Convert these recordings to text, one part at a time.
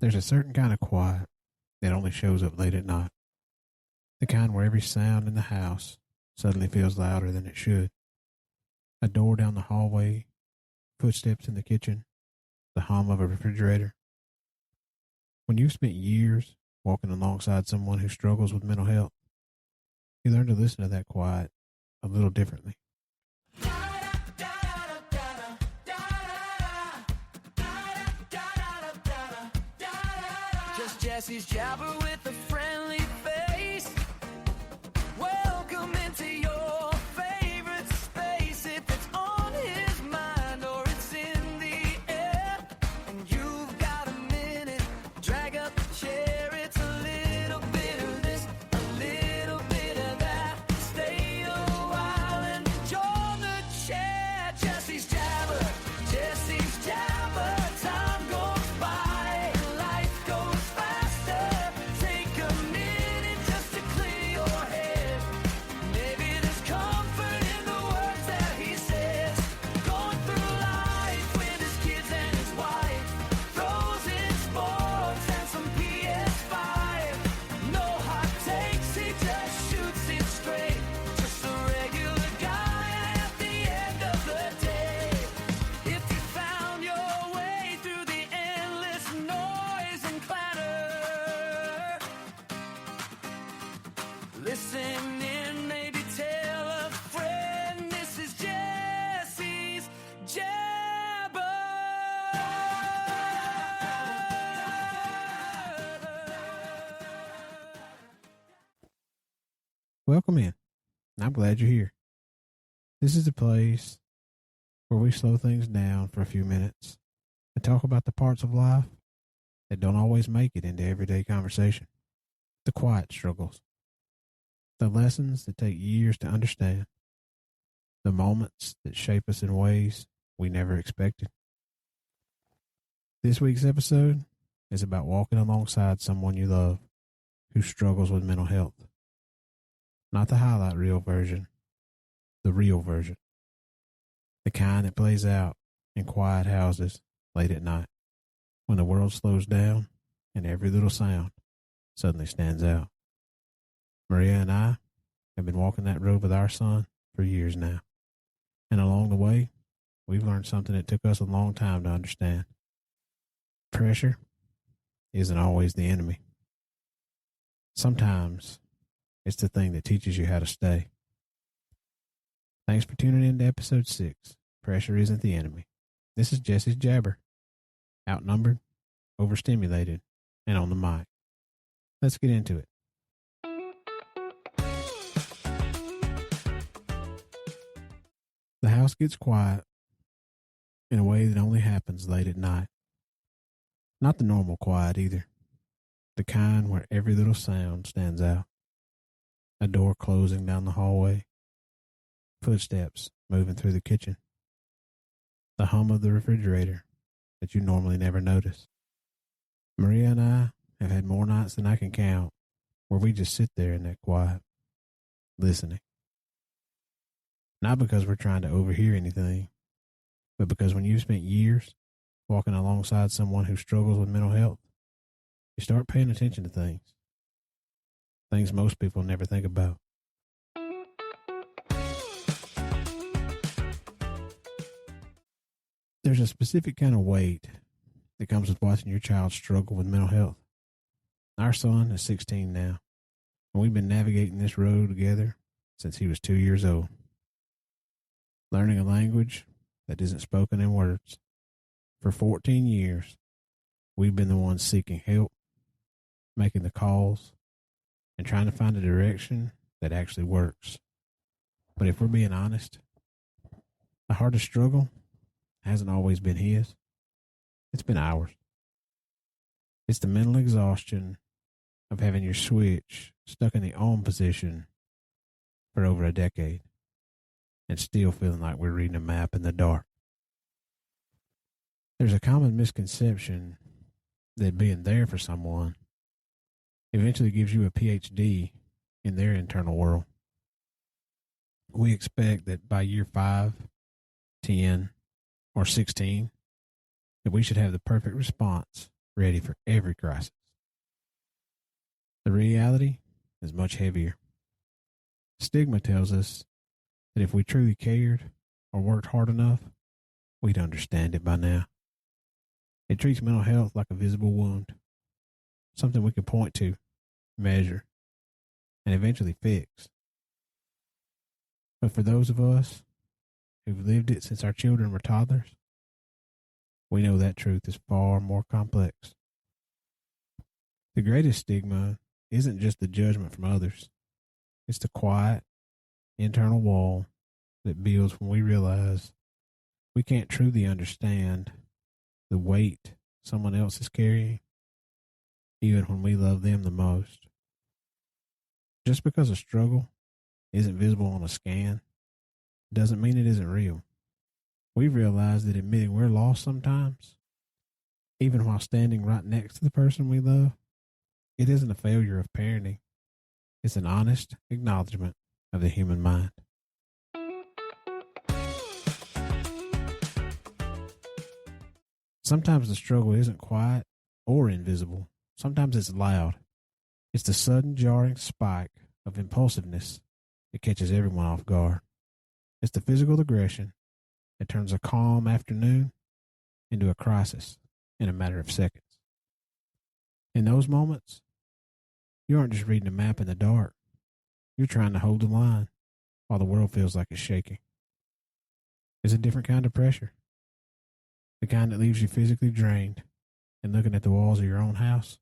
There's a certain kind of quiet that only shows up late at night. The kind where every sound in the house suddenly feels louder than it should. A door down the hallway, footsteps in the kitchen, the hum of a refrigerator. When you've spent years walking alongside someone who struggles with mental health, you learn to listen to that quiet a little differently. Just Jesse's jabber with a friendly face. Welcome into your favorite space. If it's on his mind or it's in the air, and you've got a minute, drag up a chair. It's a little bit of this, a little bit of that. Stay a while and join the chat. Jesse's jabber, Jesse's jabber. Time goes by and life goes faster. Take a minute just to clear your head. Maybe there's comfort in the words that he says. Going through life with his kids and his wife. Throws in sports and some PS5. No hot takes, he just shoots it straight. Just a regular guy at the end of the day. If you found your way through the endless noise and clatter, listen in, maybe tell a friend. This is Jesse's Jabber. Welcome in. I'm glad you're here. This is the place where we slow things down for a few minutes and talk about the parts of life that don't always make it into everyday conversation. The quiet struggles. The lessons that take years to understand. The moments that shape us in ways we never expected. This week's episode is about walking alongside someone you love who struggles with mental health. Not the highlight reel version, the real version. The kind that plays out in quiet houses late at night when the world slows down and every little sound suddenly stands out. Maria and I have been walking that road with our son for years now. And along the way, we've learned something that took us a long time to understand. Pressure isn't always the enemy. Sometimes it's the thing that teaches you how to stay. Thanks for tuning in to episode 6. Pressure isn't the enemy. This is Jesse's Jabber. Outnumbered, overstimulated, and on the mic. Let's get into it. The house gets quiet in a way that only happens late at night. Not the normal quiet either. The kind where every little sound stands out. A door closing down the hallway. Footsteps moving through the kitchen. The hum of the refrigerator that you normally never notice. Maria and I have had more nights than I can count where we just sit there in that quiet, listening. Not because we're trying to overhear anything, but because when you've spent years walking alongside someone who struggles with mental health, you start paying attention to things most people never think about. There's a specific kind of weight that comes with watching your child struggle with mental health. Our son is 16 now, and we've been navigating this road together since he was 2 years old. Learning a language that isn't spoken in words. For 14 years, we've been the ones seeking help, making the calls, and trying to find a direction that actually works. But if we're being honest, the hardest struggle hasn't always been his. It's been ours. It's the mental exhaustion of having your switch stuck in the on position for over a decade and still feeling like we're reading a map in the dark. There's a common misconception that being there for someone eventually gives you a PhD in their internal world. We expect that by year 5, 10, or 16, that we should have the perfect response ready for every crisis. The reality is much heavier. Stigma tells us that if we truly cared or worked hard enough, we'd understand it by now. It treats mental health like a visible wound, something we can point to, measure, and eventually fix. But for those of us who've lived it since our children were toddlers, we know that truth is far more complex. The greatest stigma isn't just the judgment from others. It's the quiet, internal wall that builds when we realize we can't truly understand the weight someone else is carrying, even when we love them the most. Just because a struggle isn't visible on a scan doesn't mean it isn't real. We've realized that admitting we're lost sometimes, even while standing right next to the person we love, it isn't a failure of parenting. It's an honest acknowledgement of the human mind. Sometimes the struggle isn't quiet or invisible. Sometimes it's loud. It's the sudden jarring spike of impulsiveness that catches everyone off guard. It's the physical aggression that turns a calm afternoon into a crisis in a matter of seconds. In those moments, you aren't just reading a map in the dark. You're trying to hold the line while the world feels like it's shaking. It's a different kind of pressure. The kind that leaves you physically drained and looking at the walls of your own house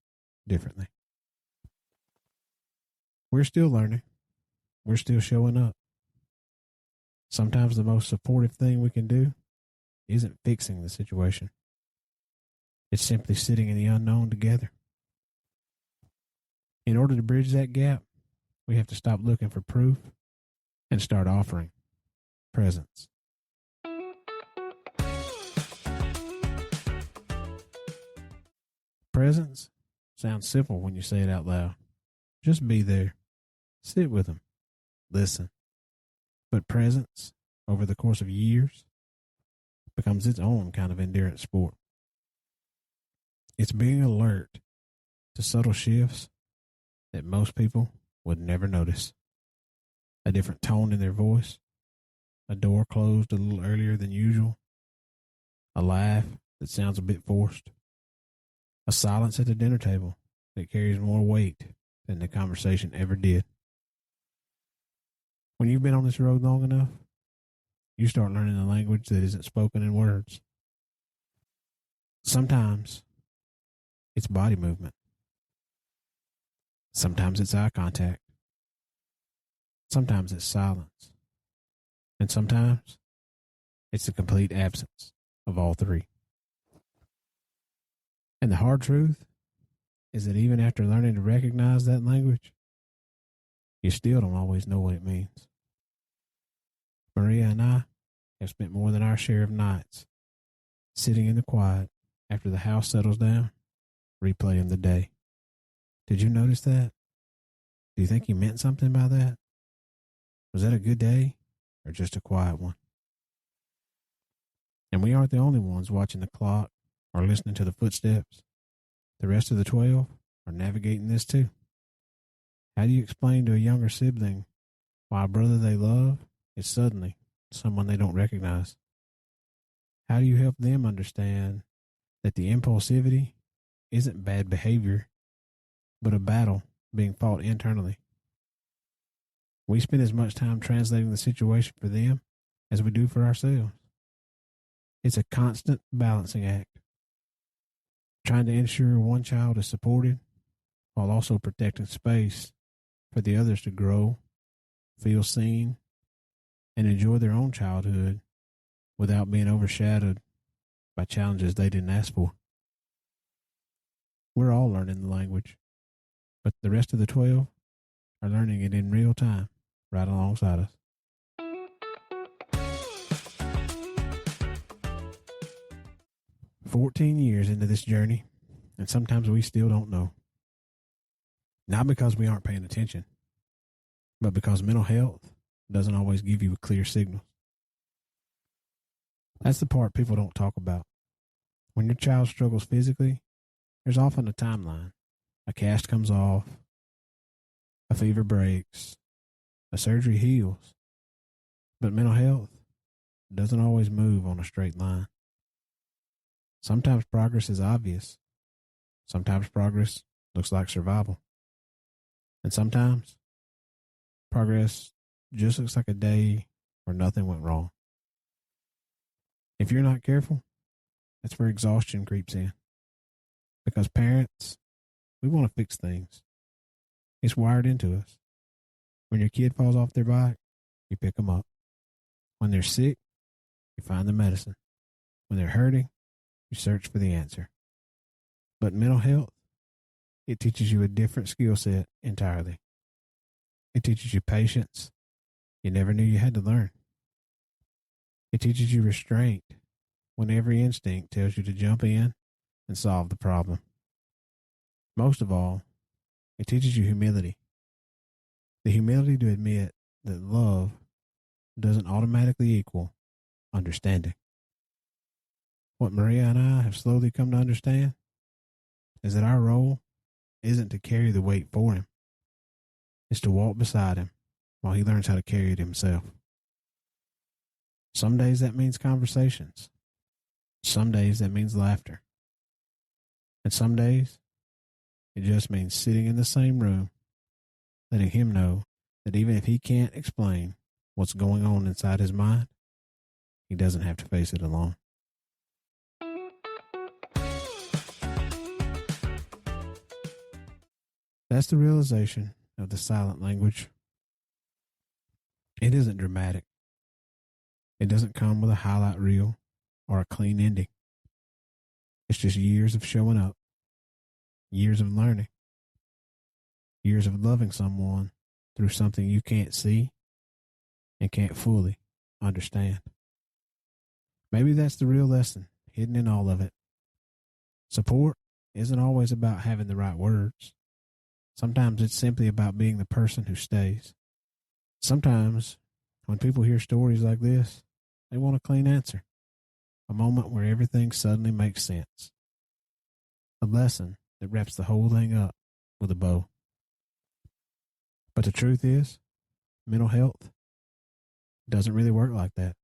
differently. We're still learning. We're still showing up. Sometimes the most supportive thing we can do isn't fixing the situation. It's simply sitting in the unknown together. In order to bridge that gap, we have to stop looking for proof and start offering presence. Presence sounds simple when you say it out loud. Just be there. Sit with them. Listen. But presence, over the course of years, becomes its own kind of endurance sport. It's being alert to subtle shifts that most people would never notice. A different tone in their voice, a door closed a little earlier than usual, a laugh that sounds a bit forced, a silence at the dinner table that carries more weight than the conversation ever did. When you've been on this road long enough, you start learning the language that isn't spoken in words. Sometimes it's body movement. Sometimes it's eye contact. Sometimes it's silence. And sometimes it's the complete absence of all three. And the hard truth is that even after learning to recognize that language, you still don't always know what it means. Maria and I have spent more than our share of nights sitting in the quiet after the house settles down, replaying the day. Did you notice that? Do you think he meant something by that? Was that a good day or just a quiet one? And we aren't the only ones watching the clock or listening to the footsteps. The rest of the 12 are navigating this too. How do you explain to a younger sibling why a brother they love is suddenly someone they don't recognize? How do you help them understand that the impulsivity isn't bad behavior, but a battle being fought internally? We spend as much time translating the situation for them as we do for ourselves. It's a constant balancing act, trying to ensure one child is supported while also protecting space for the others to grow, feel seen, and enjoy their own childhood without being overshadowed by challenges they didn't ask for. We're all learning the language, but the rest of the 12 are learning it in real time, right alongside us. "14 years into this journey, and sometimes we still don't know. Not because we aren't paying attention, but because mental health doesn't always give you a clear signal. That's the part people don't talk about. When your child struggles physically, There's often a timeline. A cast comes off, a fever breaks, a surgery heals. But mental health doesn't always move on a straight line. Sometimes progress is obvious. Sometimes progress looks like survival. And sometimes progress just looks like a day where nothing went wrong. If you're not careful, that's where exhaustion creeps in. Because parents, we want to fix things. It's wired into us. When your kid falls off their bike, you pick them up. When they're sick, you find the medicine. When they're hurting, you search for the answer. But mental health, it teaches you a different skill set entirely. It teaches you patience you never knew you had to learn. It teaches you restraint when every instinct tells you to jump in and solve the problem. Most of all, it teaches you humility. The humility to admit that love doesn't automatically equal understanding. What Maria and I have slowly come to understand is that our role isn't to carry the weight for him. It's to walk beside him while he learns how to carry it himself. Some days that means conversations. Some days that means laughter. And some days it just means sitting in the same room, letting him know that even if he can't explain what's going on inside his mind, he doesn't have to face it alone. That's the realization of the silent language. It isn't dramatic. It doesn't come with a highlight reel or a clean ending. It's just years of showing up, years of learning, years of loving someone through something you can't see and can't fully understand. Maybe that's the real lesson hidden in all of it. Support isn't always about having the right words. Sometimes it's simply about being the person who stays. Sometimes when people hear stories like this, they want a clean answer. A moment where everything suddenly makes sense. A lesson that wraps the whole thing up with a bow. But the truth is, mental health doesn't really work like that.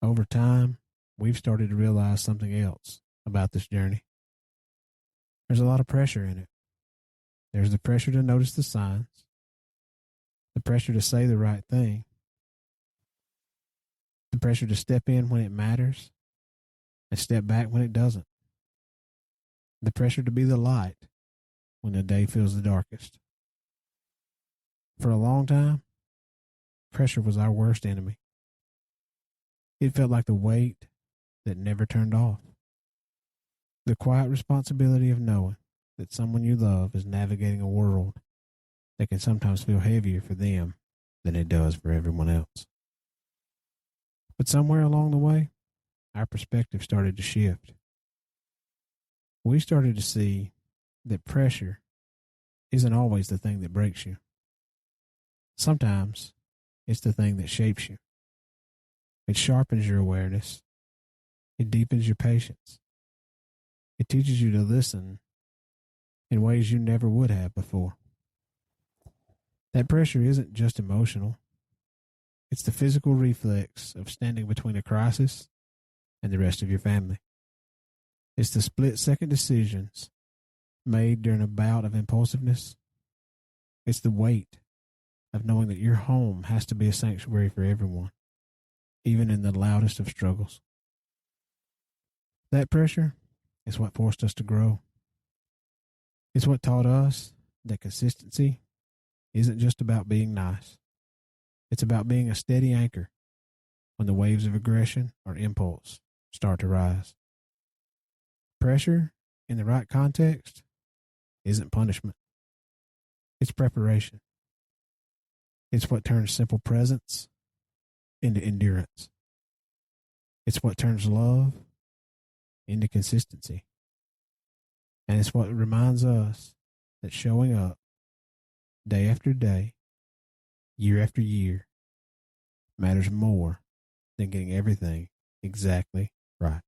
Over time, we've started to realize something else about this journey. There's a lot of pressure in it. There's the pressure to notice the signs, the pressure to say the right thing, the pressure to step in when it matters and step back when it doesn't, the pressure to be the light when the day feels the darkest. For a long time, pressure was our worst enemy. It felt like the weight that never turned off. The quiet responsibility of knowing that someone you love is navigating a world that can sometimes feel heavier for them than it does for everyone else. But somewhere along the way, our perspective started to shift. We started to see that pressure isn't always the thing that breaks you. Sometimes it's the thing that shapes you. It sharpens your awareness. It deepens your patience. It teaches you to listen in ways you never would have before. That pressure isn't just emotional. It's the physical reflex of standing between a crisis and the rest of your family. It's the split-second decisions made during a bout of impulsiveness. It's the weight of knowing that your home has to be a sanctuary for everyone, even in the loudest of struggles. That pressure is what forced us to grow. It's what taught us that consistency isn't just about being nice. It's about being a steady anchor when the waves of aggression or impulse start to rise. Pressure, in the right context, isn't punishment. It's preparation. It's what turns simple presence into endurance. It's what turns love into consistency. And it's what reminds us that showing up day after day, year after year, matters more than getting everything exactly right.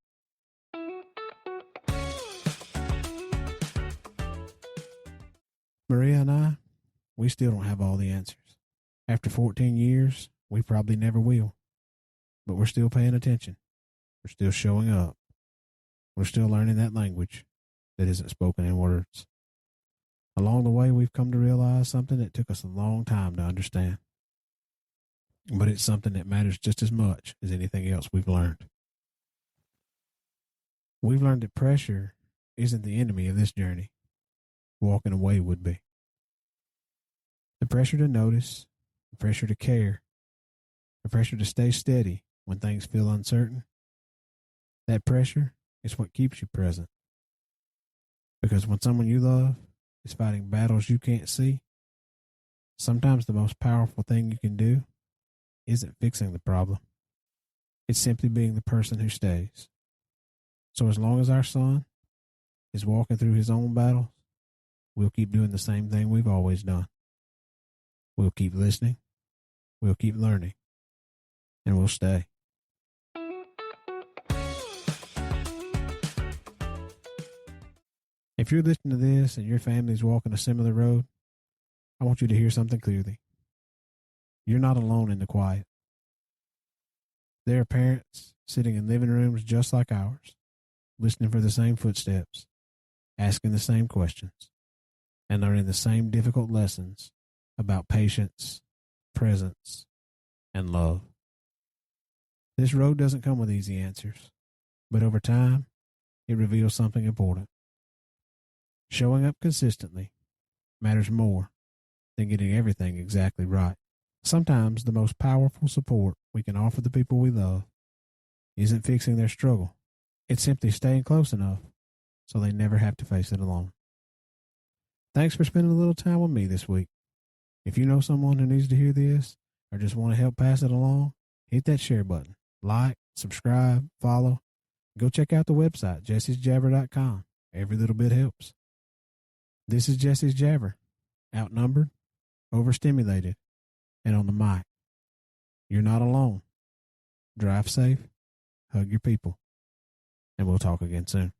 Maria and I, we still don't have all the answers. After 14 years, we probably never will. But we're still paying attention. We're still showing up. We're still learning that language that isn't spoken in words. Along the way, we've come to realize something that took us a long time to understand. But it's something that matters just as much as anything else we've learned. We've learned that pressure isn't the enemy of this journey. Walking away would be. The pressure to notice, the pressure to care, the pressure to stay steady when things feel uncertain, that pressure is what keeps you present. Because when someone you love is fighting battles you can't see, sometimes the most powerful thing you can do isn't fixing the problem. It's simply being the person who stays. So as long as our son is walking through his own battles, we'll keep doing the same thing we've always done. We'll keep listening, we'll keep learning, and we'll stay. If you're listening to this and your family's walking a similar road, I want you to hear something clearly. You're not alone in the quiet. There are parents sitting in living rooms just like ours, listening for the same footsteps, asking the same questions, and learning the same difficult lessons about patience, presence, and love. This road doesn't come with easy answers, but over time, it reveals something important. Showing up consistently matters more than getting everything exactly right. Sometimes the most powerful support we can offer the people we love isn't fixing their struggle. It's simply staying close enough so they never have to face it alone. Thanks for spending a little time with me this week. If you know someone who needs to hear this or just want to help pass it along, hit that share button. Like, subscribe, follow. Go check out the website, jessesjabber.com. Every little bit helps. This is Jesse's Jabber, outnumbered, overstimulated, and on the mic. You're not alone. Drive safe, hug your people, and we'll talk again soon.